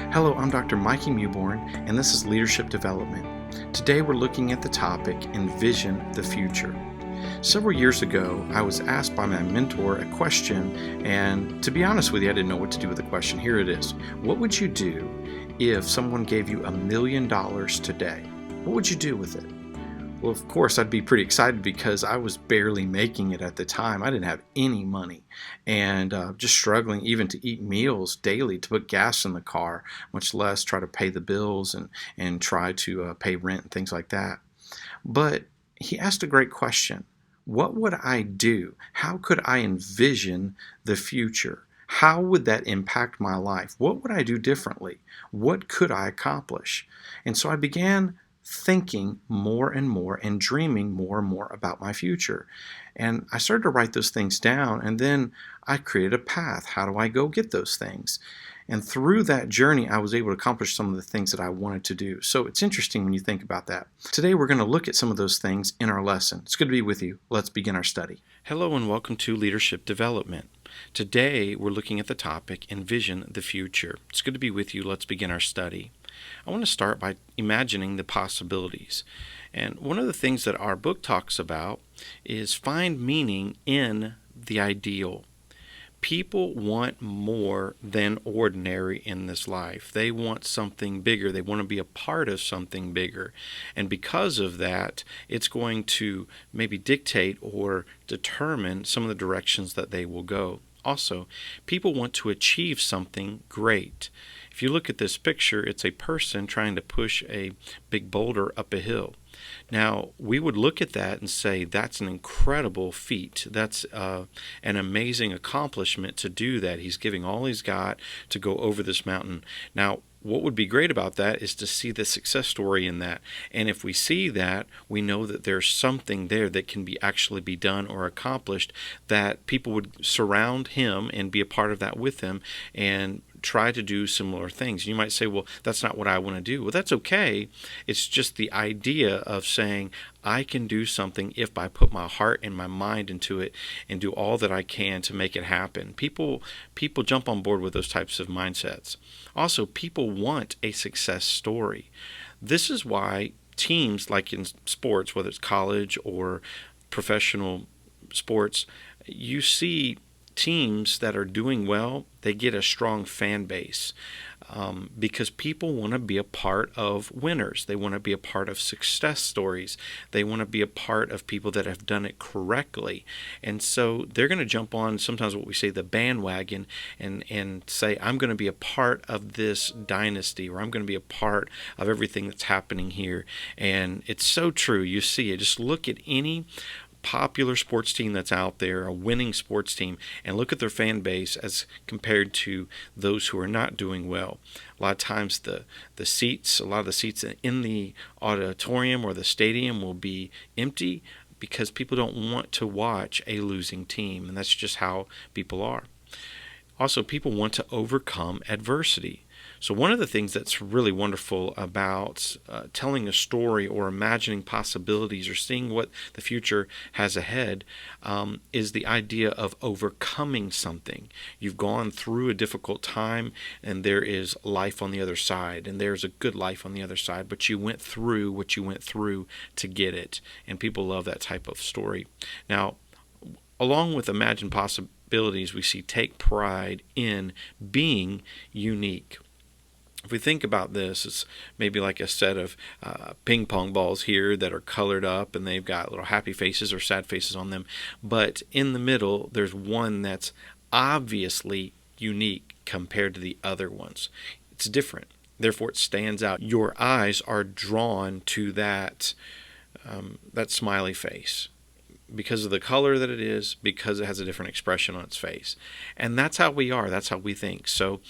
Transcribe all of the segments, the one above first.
Hello, I'm Dr. Mikey Mewborn, and this is Leadership Development. Today we're looking at the topic, Envision the Future. Several years ago, I was asked by my mentor a question, and to be honest with you, I didn't know what to do with the question. Here it is. What would you do if someone gave you $1 million today? What would you do with it? Well, of course, I'd be pretty excited because I was barely making it at the time. I didn't have any money and just struggling even to eat meals daily, to put gas in the car, much less try to pay the bills and try to pay rent and things like that. But he asked a great question. What would I do? How could I envision the future? How would that impact my life? What would I do differently? What could I accomplish? And so I began thinking more and more and dreaming more and more about my future. And I started to write those things down, and then I created a path. How do I go get those things? And through that journey, I was able to accomplish some of the things that I wanted to do. So it's interesting when you think about that. Today, we're going to look at some of those things in our lesson. It's good to be with you. Let's begin our study. Hello and welcome to Leadership Development. Today, we're looking at the topic, Envision the Future. It's good to be with you. Let's begin our study. I want to start by imagining the possibilities. And one of the things that our book talks about is find meaning in the ideal. People want more than ordinary in this life. They want something bigger. They want to be a part of something bigger. And because of that, it's going to maybe dictate or determine some of the directions that they will go. Also, people want to achieve something great. If you look at this picture, it's a person trying to push a big boulder up a hill. Now, we would look at that and say that's an incredible feat. That's an amazing accomplishment to do that. He's giving all he's got to go over this mountain. Now, what would be great about that is to see the success story in that. And if we see that, we know that there's something there that can actually be done or accomplished, that people would surround him and be a part of that with him and try to do similar things. You might say, well, that's not what I want to do. Well, that's okay. It's just the idea of saying, I can do something if I put my heart and my mind into it and do all that I can to make it happen. People jump on board with those types of mindsets. Also, people want a success story. This is why teams, like in sports, whether it's college or professional sports, you see teams that are doing well, they get a strong fan base because people want to be a part of winners. They want to be a part of success stories. They want to be a part of people that have done it correctly. And so they're going to jump on sometimes what we say the bandwagon and say, I'm going to be a part of this dynasty, or I'm going to be a part of everything that's happening here. And it's so true. You see it. Just look at any popular sports team that's out there, a winning sports team, and look at their fan base as compared to those who are not doing well. A lot of times a lot of the seats in the auditorium or the stadium will be empty because people don't want to watch a losing team, and that's just how people are. Also, people want to overcome adversity. So one of the things that's really wonderful about telling a story or imagining possibilities or seeing what the future has ahead is the idea of overcoming something. You've gone through a difficult time and there is life on the other side, and there's a good life on the other side, but you went through what you went through to get it, and people love that type of story. Now, along with imagined possibilities, we see take pride in being unique. If we think about this, it's maybe like a set of ping pong balls here that are colored up and they've got little happy faces or sad faces on them. But in the middle, there's one that's obviously unique compared to the other ones. It's different. Therefore, it stands out. Your eyes are drawn to that smiley face, because of the color that it is, because it has a different expression on its face. And that's how we are. That's how we think. So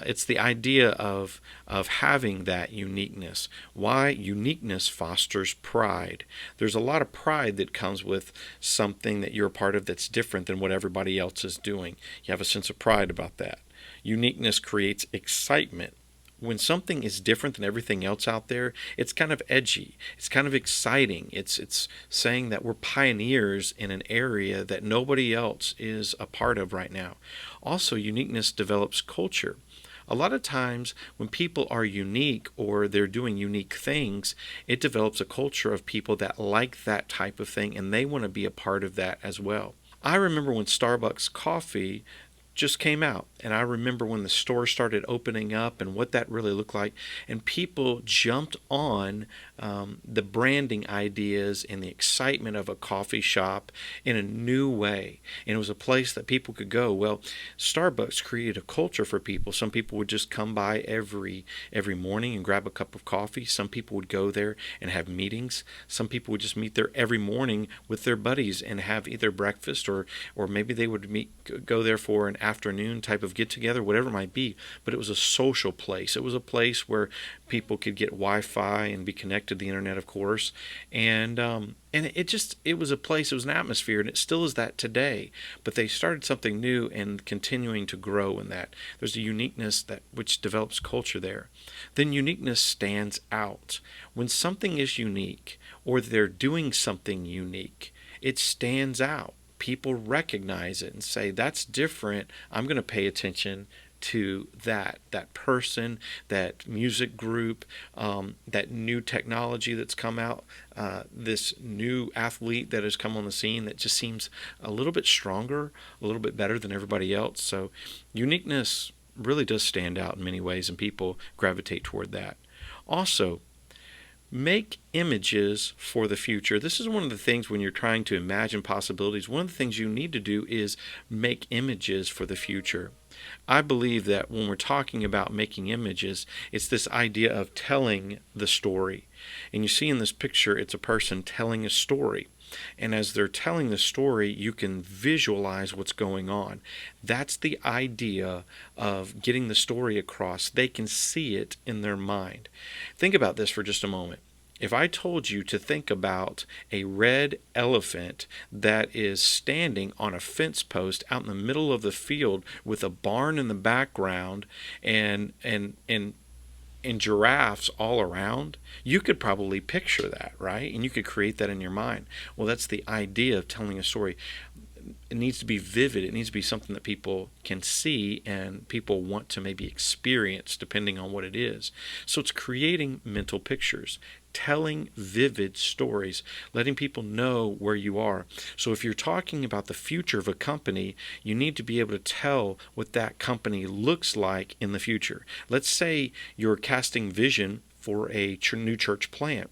it's the idea of having that uniqueness. Why? Uniqueness fosters pride. There's a lot of pride that comes with something that you're a part of that's different than what everybody else is doing. You have a sense of pride about that. Uniqueness creates excitement. When something is different than everything else out there, it's kind of edgy. It's kind of exciting. It's saying that we're pioneers in an area that nobody else is a part of right now. Also, uniqueness develops culture. A lot of times when people are unique or they're doing unique things, it develops a culture of people that like that type of thing and they want to be a part of that as well. I remember when Starbucks coffee just came out. And I remember when the store started opening up and what that really looked like. And people jumped on the branding ideas and the excitement of a coffee shop in a new way. And it was a place that people could go. Well, Starbucks created a culture for people. Some people would just come by every morning and grab a cup of coffee. Some people would go there and have meetings. Some people would just meet there every morning with their buddies and have either breakfast or maybe they would go there for an afternoon type of get together, whatever it might be. But it was a social place. It was a place where people could get Wi-Fi and be connected to the internet, of course. And it was a place, it was an atmosphere, and it still is that today. But they started something new and continuing to grow in that. There's a uniqueness which develops culture there. Then uniqueness stands out. When something is unique or they're doing something unique, it stands out. People recognize it and say, that's different. I'm going to pay attention to that person, that music group, that new technology that's come out, this new athlete that has come on the scene that just seems a little bit stronger, a little bit better than everybody else. So uniqueness really does stand out in many ways, and people gravitate toward that. Also, make images for the future. This is one of the things when you're trying to imagine possibilities. One of the things you need to do is make images for the future. I believe that when we're talking about making images, it's this idea of telling the story. And you see in this picture, it's a person telling a story. And as they're telling the story, you can visualize what's going on. That's the idea of getting the story across. They can see it in their mind. Think about this for just a moment. If I told you to think about a red elephant that is standing on a fence post out in the middle of the field with a barn in the background and giraffes all around, you could probably picture that, right? And you could create that in your mind. Well, that's the idea of telling a story. It needs to be vivid. It needs to be something that people can see and people want to maybe experience depending on what it is. So it's creating mental pictures, telling vivid stories, letting people know where you are. So if you're talking about the future of a company, you need to be able to tell what that company looks like in the future. Let's say you're casting vision for a new church plant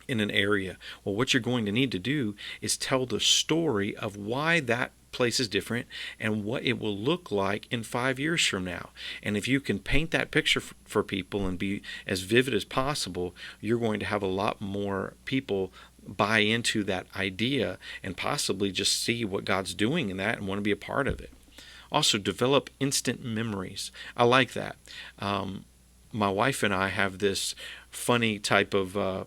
in an area. Well, what you're going to need to do is tell the story of why that place is different and what it will look like in 5 years from now. And if you can paint that picture for people and be as vivid as possible, you're going to have a lot more people buy into that idea and possibly just see what God's doing in that and want to be a part of it. Also, develop instant memories. I like that. My wife and I have this funny type of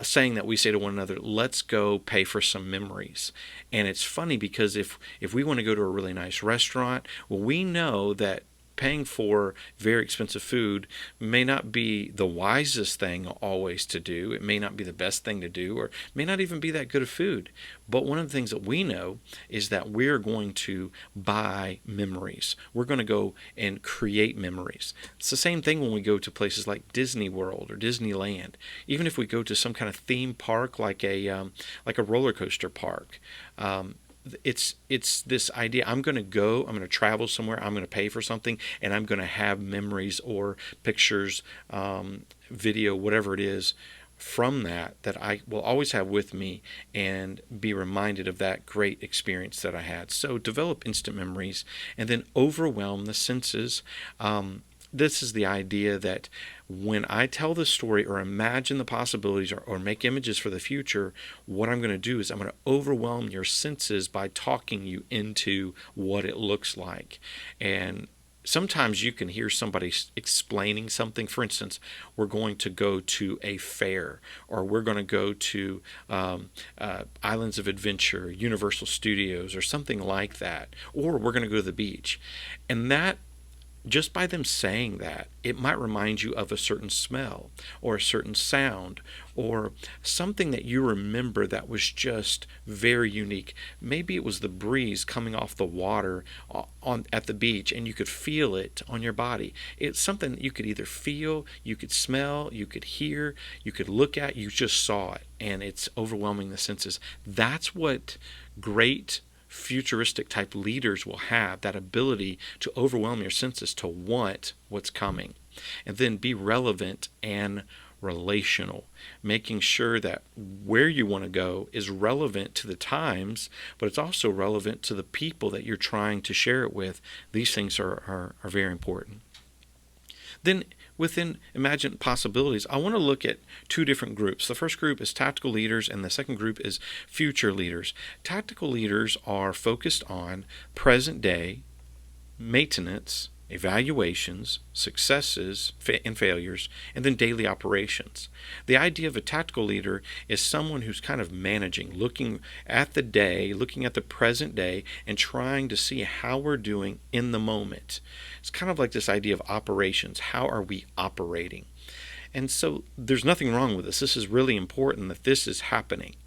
saying that we say to one another, let's go pay for some memories. And it's funny because if we want to go to a really nice restaurant, well, we know that paying for very expensive food may not be the wisest thing always to do. It may not be the best thing to do, or may not even be that good of food. But one of the things that we know is that we're going to buy memories. We're going to go and create memories. It's the same thing when we go to places like Disney World or Disneyland. Even if we go to some kind of theme park like a roller coaster park. It's this idea, I'm going to travel somewhere, I'm going to pay for something, and I'm going to have memories or pictures, video, whatever it is, from that I will always have with me and be reminded of that great experience that I had. So develop instant memories and then overwhelm the senses. This is the idea that when I tell the story or imagine the possibilities or make images for the future, what I'm going to do is I'm going to overwhelm your senses by talking you into what it looks like. And sometimes you can hear somebody explaining something. For instance, we're going to go to a fair, or we're going to go to Islands of Adventure, Universal Studios, or something like that, or we're going to go to the beach. And that just by them saying that, it might remind you of a certain smell or a certain sound or something that you remember that was just very unique. Maybe it was the breeze coming off the water at the beach and you could feel it on your body. It's something that you could either feel, you could smell, you could hear, you could look at, you just saw it, and it's overwhelming the senses. That's what great futuristic type leaders will have, that ability to overwhelm your senses, to want what's coming, and then be relevant and relational, making sure that where you want to go is relevant to the times, but it's also relevant to the people that you're trying to share it with. These things are very important. Then within Imagine Possibilities, I want to look at two different groups. The first group is tactical leaders, and the second group is future leaders. Tactical leaders are focused on present day, maintenance, evaluations, successes and failures, and then daily operations. The idea of a tactical leader is someone who's kind of managing, looking at the day, looking at the present day, and trying to see how we're doing in the moment. It's kind of like this idea of operations. How are we operating? And so there's nothing wrong with this. This is really important that this is happening.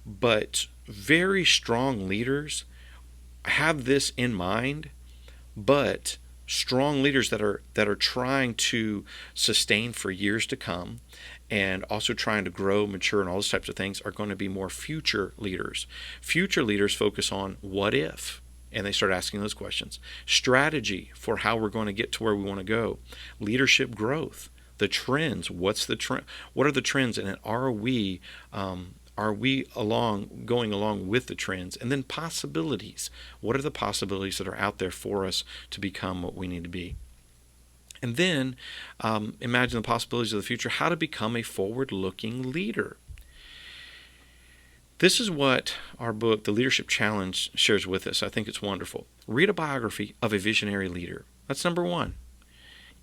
But very strong leaders have this in mind, but strong leaders that are trying to sustain for years to come and also trying to grow, mature, and all those types of things are going to be more future leaders. Future leaders focus on what if, and they start asking those questions. Strategy for how we're going to get to where we want to go. Leadership growth. The trends. What's the trend? What are the trends, and are we going along with the trends? And then possibilities. What are the possibilities that are out there for us to become what we need to be? And then imagine the possibilities of the future, how to become a forward-looking leader. This is what our book, The Leadership Challenge, shares with us. I think it's wonderful. Read a biography of a visionary leader. That's number one.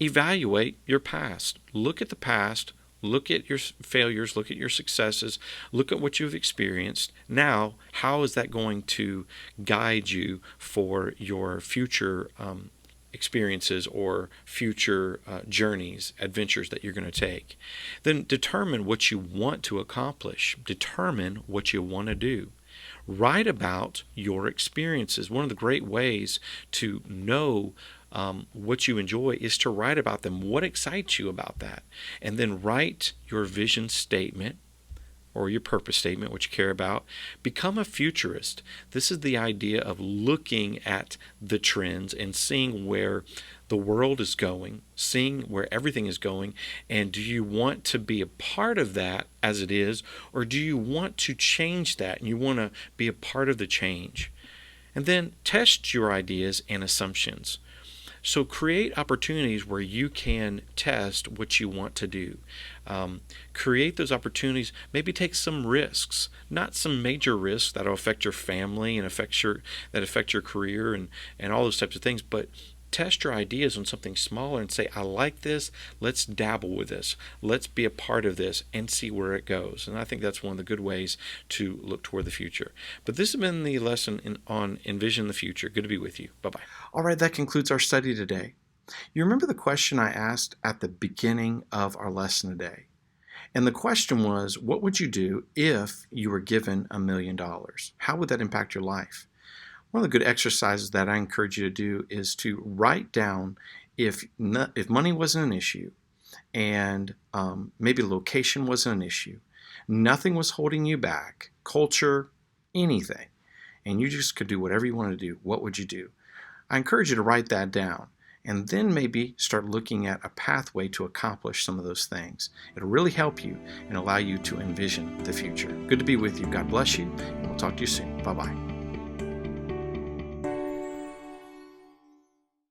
Evaluate your past. Look at the past. Look at your failures, look at your successes, look at what you've experienced. Now, how is that going to guide you for your future experiences or future journeys, adventures that you're going to take? Then determine what you want to accomplish. Determine what you want to do. Write about your experiences. One of the great ways to know what you enjoy is to write about them. What excites you about that? And then write your vision statement or your purpose statement, what you care about. Become a futurist. This is the idea of looking at the trends and seeing where the world is going, seeing where everything is going, and do you want to be a part of that as it is, or do you want to change that and you want to be a part of the change? And then test your ideas and assumptions. So create opportunities where you can test what you want to do. Create those opportunities. Maybe take some risks, not some major risks that will affect your family and affect your career and all those types of things, but test your ideas on something smaller and say, I like this, let's dabble with this, let's be a part of this and see where it goes. And I think that's one of the good ways to look toward the future. But this has been the lesson on Envision the Future. Good to be with you. Bye-bye. All right, that concludes our study today. You remember the question I asked at the beginning of our lesson today? And the question was, what would you do if you were given $1 million? How would that impact your life? One of the good exercises that I encourage you to do is to write down if money wasn't an issue and maybe location wasn't an issue, nothing was holding you back, culture, anything, and you just could do whatever you wanted to do, what would you do? I encourage you to write that down and then maybe start looking at a pathway to accomplish some of those things. It'll really help you and allow you to envision the future. Good to be with you. God bless you, and we'll talk to you soon. Bye-bye.